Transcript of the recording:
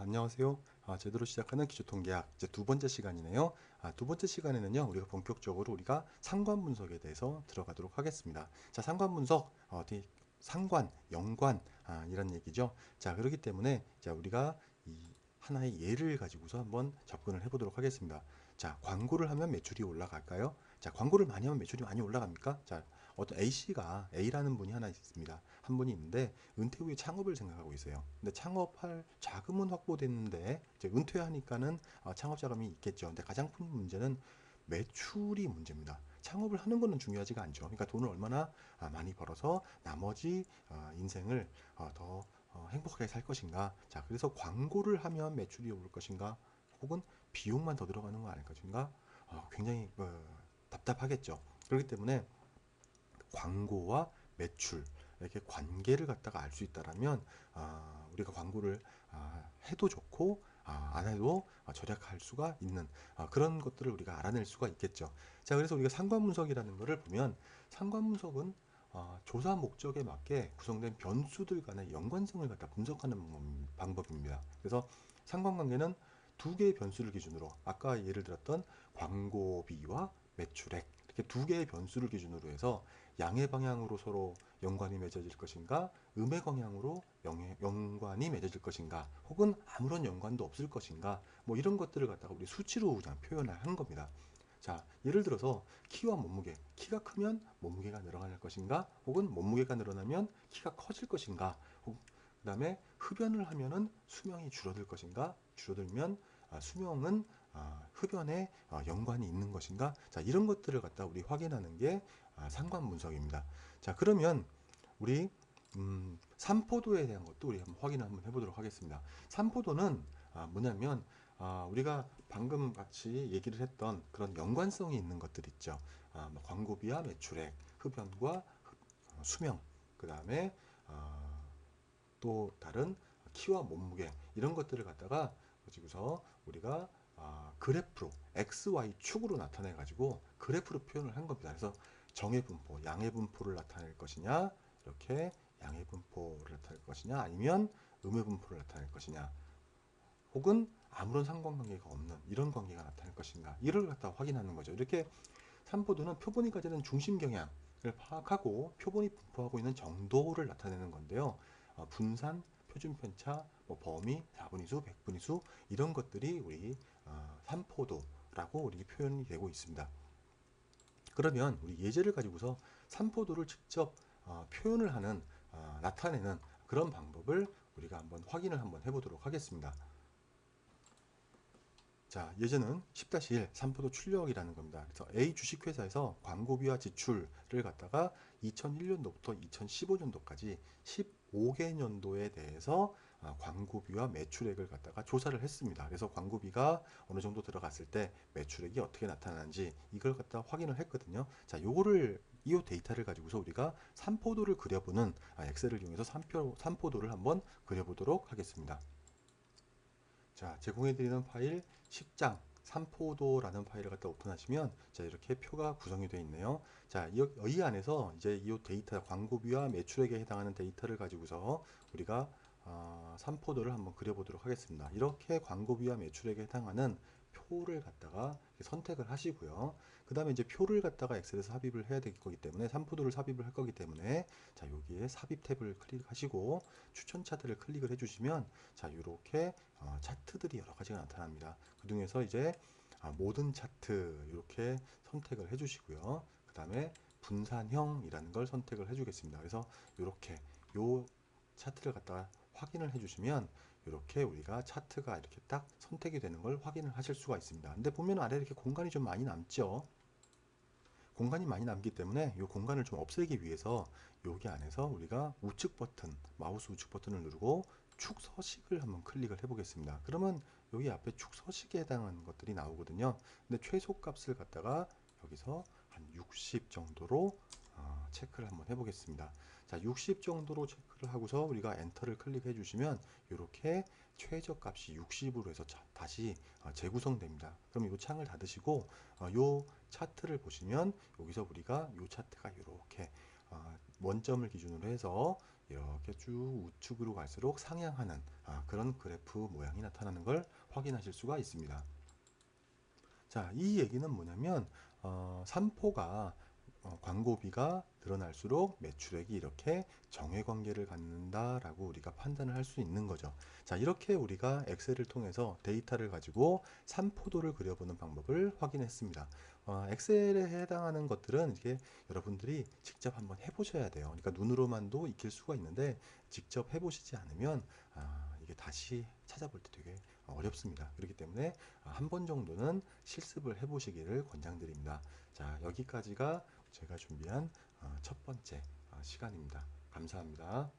안녕하세요. 제대로 시작하는 기초통계학 이제 두 번째 시간이네요. 두 번째 시간에는요, 우리가 본격적으로 우리가 상관 분석에 대해서 들어가도록 하겠습니다. 자, 상관 분석, 상관, 연관, 이런 얘기죠. 자, 그렇기 때문에 자, 우리가 이 하나의 예를 가지고서 한번 접근을 해보도록 하겠습니다. 자, 광고를 하면 매출이 올라갈까요? 자, 광고를 많이 하면 매출이 많이 올라갑니까? 자, 어떤 A씨가 A라는 분이 하나 있습니다. 한 분이 있는데 은퇴 후에 창업을 생각하고 있어요. 근데 창업할 자금은 확보됐는데 이제 은퇴하니까는 창업 자금이 있겠죠. 근데 가장 큰 문제는 매출이 문제입니다. 창업을 하는 거는 중요하지가 않죠. 그러니까 돈을 얼마나 많이 벌어서 나머지 인생을 더 행복하게 살 것인가. 자, 그래서 광고를 하면 매출이 오를 것인가, 혹은 비용만 더 들어가는 거 아닐 것인가. 굉장히 답답하겠죠. 그렇기 때문에 광고와 매출 이렇게 관계를 갖다가 알 수 있다라면 우리가 광고를 해도 좋고 안 해도 절약할 수가 있는 그런 것들을 우리가 알아낼 수가 있겠죠. 자, 그래서 우리가 상관분석이라는 것을 보면 상관분석은 조사 목적에 맞게 구성된 변수들 간의 연관성을 갖다 분석하는 방법입니다. 그래서 상관관계는 두 개의 변수를 기준으로 아까 예를 들었던 광고비와 매출액 이렇게 두 개의 변수를 기준으로 해서 양의 방향으로 서로 연관이 맺어질 것인가, 음의 방향으로 연관이 맺어질 것인가, 혹은 아무런 연관도 없을 것인가, 뭐 이런 것들을 갖다가 우리 수치로 그냥 표현을 한 겁니다. 자, 예를 들어서 키와 몸무게, 키가 크면 몸무게가 늘어날 것인가, 혹은 몸무게가 늘어나면 키가 커질 것인가, 그 다음에 흡연을 하면은 수명이 줄어들 것인가, 줄어들면 수명은 흡연에 연관이 있는 것인가. 자, 이런 것들을 갖다 우리 확인하는 게 상관 분석입니다. 자, 그러면 우리 삼포도에 대한 것도 우리 한번 확인을 한번 해보도록 하겠습니다. 삼포도는 뭐냐면 우리가 방금 같이 얘기를 했던 그런 연관성이 있는 것들 있죠. 뭐 광고비와 매출액, 흡연과 수명, 그 다음에 또 다른 키와 몸무게 이런 것들을 갖다가 가지고서 우리가 그래프로 XY 축으로 나타내 가지고 그래프로 표현을 한 겁니다. 그래서 정의 분포, 양의 분포를 나타낼 것이냐, 이렇게 양의 분포를 나타낼 것이냐, 아니면 음의 분포를 나타낼 것이냐, 혹은 아무런 상관관계가 없는 이런 관계가 나타날 것인가, 이를 갖다 확인하는 거죠. 이렇게 삼포도는 표본이 가지는 중심 경향을 파악하고 표본이 분포하고 있는 정도를 나타내는 건데요. 분산, 표준 편차, 뭐 범위, 4분위수, 100분위수 이런 것들이 우리 삼포도라고 우리 표현이 되고 있습니다. 그러면 우리 예제를 가지고서 삼포도를 직접 표현을 하는 나타내는 그런 방법을 우리가 한번 확인을 한번 해보도록 하겠습니다. 자, 예제는 10-1 삼포도 출력이라는 겁니다. 그래서 A 주식회사에서 광고비와 지출을 갖다가 2001년도부터 2015년도까지 15개년도에 대해서 광고비와 매출액을 갖다가 조사를 했습니다. 그래서 광고비가 어느 정도 들어갔을 때 매출액이 어떻게 나타나는지 이걸 갖다 확인을 했거든요. 자, 요거를 이 데이터를 가지고서 우리가 삼포도를 그려보는 엑셀을 이용해서 삼포도를 한번 그려보도록 하겠습니다. 자, 제공해드리는 파일 10장 삼포도라는 파일을 갖다 오픈하시면 자, 이렇게 표가 구성이 되어 있네요. 자, 이 안에서 이제 이 데이터 광고비와 매출액에 해당하는 데이터를 가지고서 우리가 삼포도를 한번 그려보도록 하겠습니다. 이렇게 광고비와 매출액에 해당하는 표를 갖다가 선택을 하시고요. 그 다음에 이제 표를 갖다가 엑셀에서 삽입을 해야 되기 때문에 삼포도를 삽입을 할 거기 때문에 자, 여기에 삽입 탭을 클릭하시고 추천 차트를 클릭을 해주시면 자, 이렇게 차트들이 여러 가지가 나타납니다. 그 중에서 이제 모든 차트 이렇게 선택을 해주시고요. 그 다음에 분산형이라는 걸 선택을 해주겠습니다. 그래서 이렇게 요 차트를 갖다가 확인을 해주시면 이렇게 우리가 차트가 이렇게 딱 선택이 되는 걸 확인을 하실 수가 있습니다. 근데 보면 아래 이렇게 공간이 좀 많이 남죠. 공간이 많이 남기 때문에 이 공간을 좀 없애기 위해서 여기 안에서 우리가 우측 버튼, 마우스 우측 버튼을 누르고 축 서식을 한번 클릭을 해 보겠습니다. 그러면 여기 앞에 축 서식에 해당하는 것들이 나오거든요. 근데 최소 값을 갖다가 여기서 한 60 정도로 체크를 한번 해 보겠습니다. 자, 60 정도로 체크를 하고서 우리가 엔터를 클릭해 주시면 이렇게 최저값이 60으로 해서 다시 재구성됩니다. 그럼 이 창을 닫으시고 이 차트를 보시면 여기서 우리가 이 차트가 이렇게 원점을 기준으로 해서 이렇게 쭉 우측으로 갈수록 상향하는 그런 그래프 모양이 나타나는 걸 확인하실 수가 있습니다. 자, 이 얘기는 뭐냐면 3포가 광고비가 늘어날수록 매출액이 이렇게 정회관계를 갖는다라고 우리가 판단을 할 수 있는 거죠. 자, 이렇게 우리가 엑셀을 통해서 데이터를 가지고 3포도를 그려보는 방법을 확인했습니다. 엑셀에 해당하는 것들은 이게 여러분들이 직접 한번 해보셔야 돼요. 그러니까 눈으로만도 익힐 수가 있는데 직접 해보시지 않으면 이게 다시 찾아볼 때 되게 어렵습니다. 그렇기 때문에 한 번 정도는 실습을 해보시기를 권장드립니다. 자, 여기까지가 제가 준비한 첫 번째 시간입니다. 감사합니다.